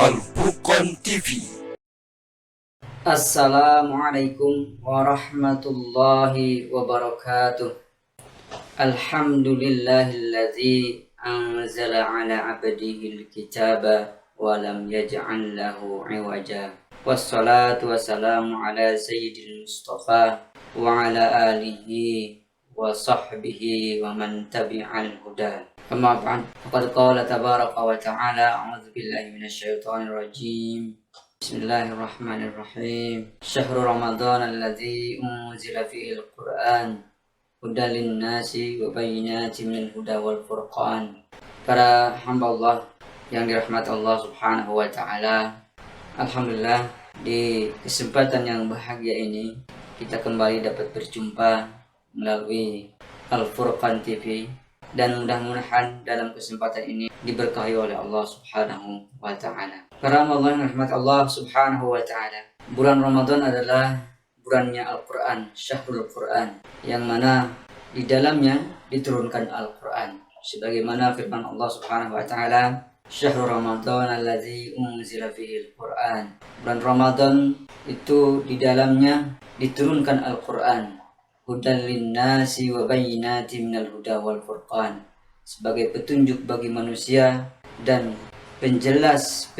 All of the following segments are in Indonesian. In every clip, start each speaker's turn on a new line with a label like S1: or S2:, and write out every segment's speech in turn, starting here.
S1: Al-Furqan TV.
S2: Assalamualaikum warahmatullahi wabarakatuh. Alhamdulillahilladzi anzala ala abdihil kitaba wa lam yaj'al lahu iwaja. Wassalatu wassalamu ala sayyidil mustafa wa ala alihi wa sahbihi wa man tabi'al huda. Amma ba'd. Faqad qala tabaraka wa ta'ala, a'udzu billahi minasy syaithanir rajim. Bismillahirrahmanirrahim. Syahrul Ramadan alladzi unzila fihi al-Qur'an hudan lin-nasi wa bayyinatin minal huda wal furqan. Para hamba Allah yang dirahmati Allah Subhanahu wa taala, alhamdulillah di kesempatan yang bahagia ini kita kembali dapat berjumpa melalui Al-Furqan TV, dan mudah-mudahan dalam kesempatan ini diberkahi oleh Allah Subhanahu wa taala. Para hamba Allah yang rahmat Allah Subhanahu wa taala, bulan Ramadan adalah bulannya Al-Qur'an, Syahrul Qur'an, yang mana di dalamnya diturunkan Al-Qur'an. Sebagaimana firman Allah Subhanahu wa taala, Syahrul Ramadan alladzi unzila fihi al-Qur'an. Bulan Ramadan itu di dalamnya diturunkan Al-Qur'an. Hudan lin-nasi wa bayyinatin minal huda wal furqan, sebagai petunjuk bagi manusia dan penjelas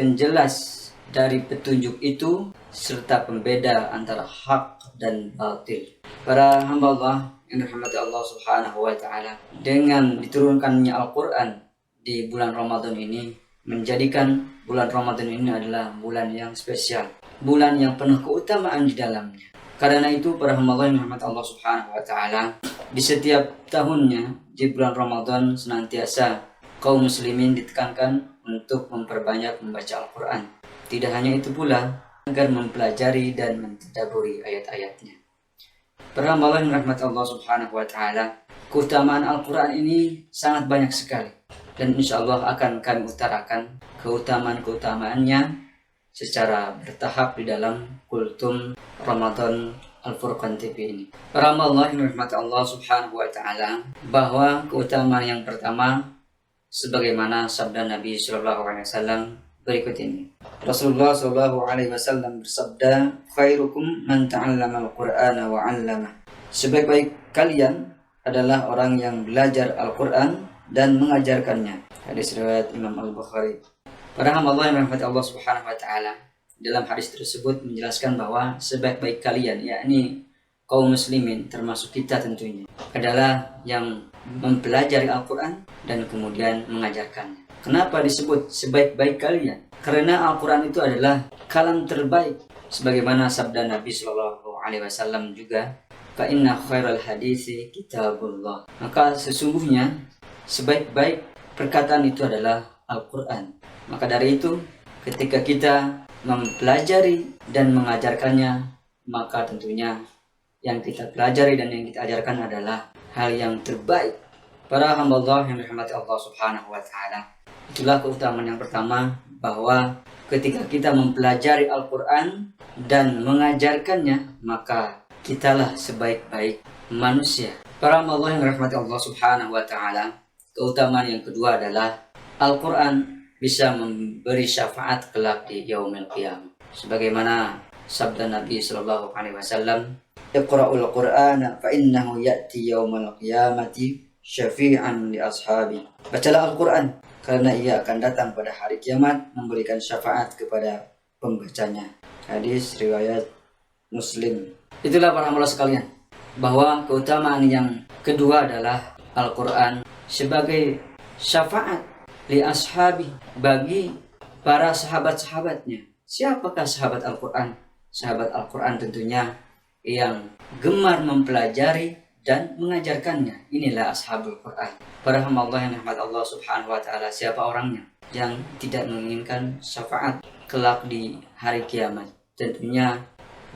S2: dari petunjuk itu serta pembeda antara hak dan batil. Para hamba Allah yang dirahmati Allah Subhanahu wa taala, dengan diturunkannya Al-Qur'an di bulan Ramadan ini menjadikan bulan Ramadan ini adalah bulan yang spesial, bulan yang penuh keutamaan di dalamnya. Karena itu para hamba Allah yang dirahmati Allah Subhanahu wa taala, di setiap tahunnya di bulan Ramadan senantiasa kaum muslimin ditekankan untuk memperbanyak membaca Al-Qur'an. Tidak hanya itu pula, agar mempelajari dan mentadabburi ayat-ayatnya. Para hamba Allah yang dirahmati Allah Subhanahu wa taala, keutamaan Al-Qur'an ini sangat banyak sekali, dan insyaallah akan kami utarakan keutamaan-keutamaannya secara bertahap di dalam kultum Ramadan Al-Furqan TV ini. Para hamba Allah yang dirahmati Allah Subhanahu wa taala, bahwa keutamaan yang pertama sebagaimana sabda Nabi sallallahu alaihi wasallam berikut ini. Rasulullah sallallahu alaihi wasallam bersabda, "Khairukum man ta'allama al-Qur'ana wa 'allama." Sebaik-baik kalian adalah orang yang belajar Al-Qur'an dan mengajarkannya. Hadis riwayat Imam Al-Bukhari. Para hamba Allah yang dirahmati Allah Subhanahu wa taala, dalam hadis tersebut menjelaskan bahwa sebaik-baik kalian, yakni kaum muslimin termasuk kita tentunya, adalah yang mempelajari Al-Qur'an dan kemudian mengajarkannya. Kenapa disebut sebaik-baik kalian? Karena Al-Qur'an itu adalah kalam terbaik, sebagaimana sabda Nabi sallallahu alaihi wasallam juga, "Fa inna khairal hadisi kitabullah." Maka sesungguhnya sebaik-baik perkataan itu adalah Al-Qur'an. Maka dari itu, ketika kita mempelajari dan mengajarkannya, maka tentunya yang kita pelajari dan yang kita ajarkan adalah hal yang terbaik. Para hamba Allah yang dirahmati Allah Subhanahu wa taala, itulah keutamaan yang pertama, bahwa ketika kita mempelajari Al-Qur'an dan mengajarkannya, maka kitalah sebaik-baik manusia. Para hamba Allah yang dirahmati Allah Subhanahu wa taala, keutamaan yang kedua adalah Al-Qur'an bisa memberi syafaat kelak di yaumil qiyamah. Sebagaimana sabda Nabi sallallahu alaihi wasallam, "Iqra'ul Qur'ana fa innahu ya'ti yaumal qiyamati syafi'an li ashabi." Bacalah Al-Qur'an karena ia akan datang pada hari kiamat memberikan syafaat kepada pembacanya. Hadis riwayat Muslim. Itulah para hamba sekalian, bahwa keutamaan yang kedua adalah Al-Qur'an sebagai syafaat li ashabi, bagi para sahabat-sahabatnya. Siapakah sahabat Al-Qur'an? Sahabat Al-Qur'an tentunya yang gemar mempelajari dan mengajarkannya. Inilah ashabul Qur'an. Para hamba Allah yang dirahmati Allah Subhanahu wa taala, siapa orangnya yang tidak menginginkan syafaat kelak di hari kiamat? Tentunya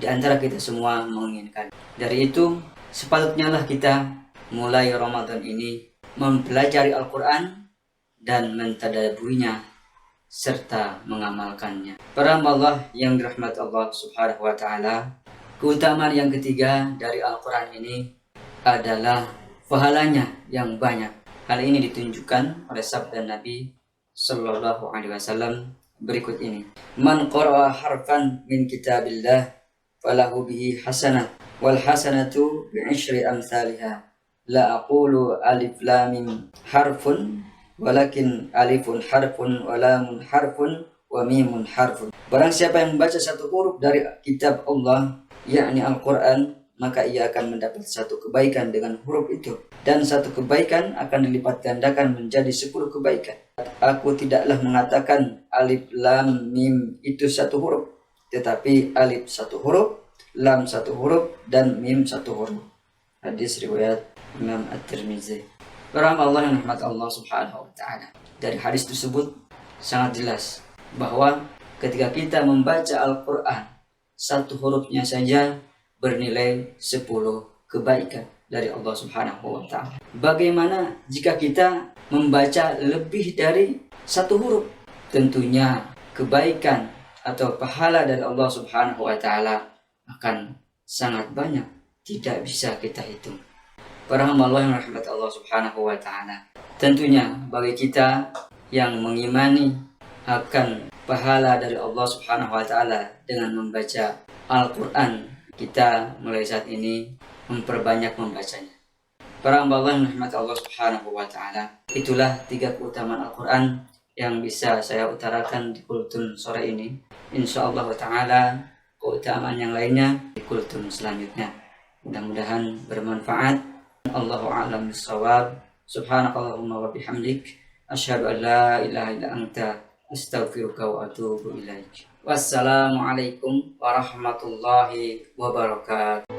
S2: di antara kita semua menginginkan. Dari itu sepatutnya lah kita mulai Ramadan ini mempelajari Al-Qur'an dan mentadabburinya serta mengamalkannya. Para hamba Allah yang dirahmati Allah Subhanahu wa taala, keutamaan yang ketiga dari Al-Qur'an ini adalah pahalanya yang banyak. Hal ini ditunjukkan oleh sabda Nabi sallallahu alaihi wasallam berikut ini. Man qara'a harfan min kitabillah falahu bihi hasanah wal hasanatu bi'ishri amsalha. La aqulu alif lam mim harfun walakin alifun harfun wa lamun harfun wa mimun harfun. Barang siapa yang membaca satu huruf dari kitab Allah, yakni Al-Quran, maka ia akan mendapat satu kebaikan dengan huruf itu, dan satu kebaikan akan dilipat gandakan menjadi 10 kebaikan. Aku tidaklah mengatakan alif lam mim itu satu huruf, tetapi alif satu huruf, lam satu huruf, dan mim satu huruf. Hadis riwayat Imam At-Tirmizi. Para Allah yang rahmat Allah Subhanahu wa taala. Dari hadis tersebut sangat jelas bahwa ketika kita membaca Al-Quran, satu hurufnya saja bernilai 10 kebaikan dari Allah Subhanahu wa taala. Bagaimana jika kita membaca lebih dari satu huruf? Tentunya kebaikan atau pahala dari Allah Subhanahu wa taala akan sangat banyak, tidak bisa kita hitung. Para hamba Allah yang rahmat Allah Subhanahu wa taala. Tentunya bagi kita yang mengimani akan pahala dari Allah Subhanahu wa taala dengan membaca Al-Quran, kita mulai saat ini memperbanyak membacanya. Para hamba Allah yang rahmat Allah Subhanahu wa taala. Itulah 3 keutamaan Al-Quran yang bisa saya utarakan di kultum sore ini. Insyaallah taala keutamaan yang lainnya di kultum selanjutnya. Mudah-mudahan bermanfaat. Allahu a'lam bissawab. Subhanakallahumma wa bihamdik asyhadu an la ilaha illa anta astaghfiruka wa atubu ilaik. Wassalamualaikum warahmatullahi wabarakatuh.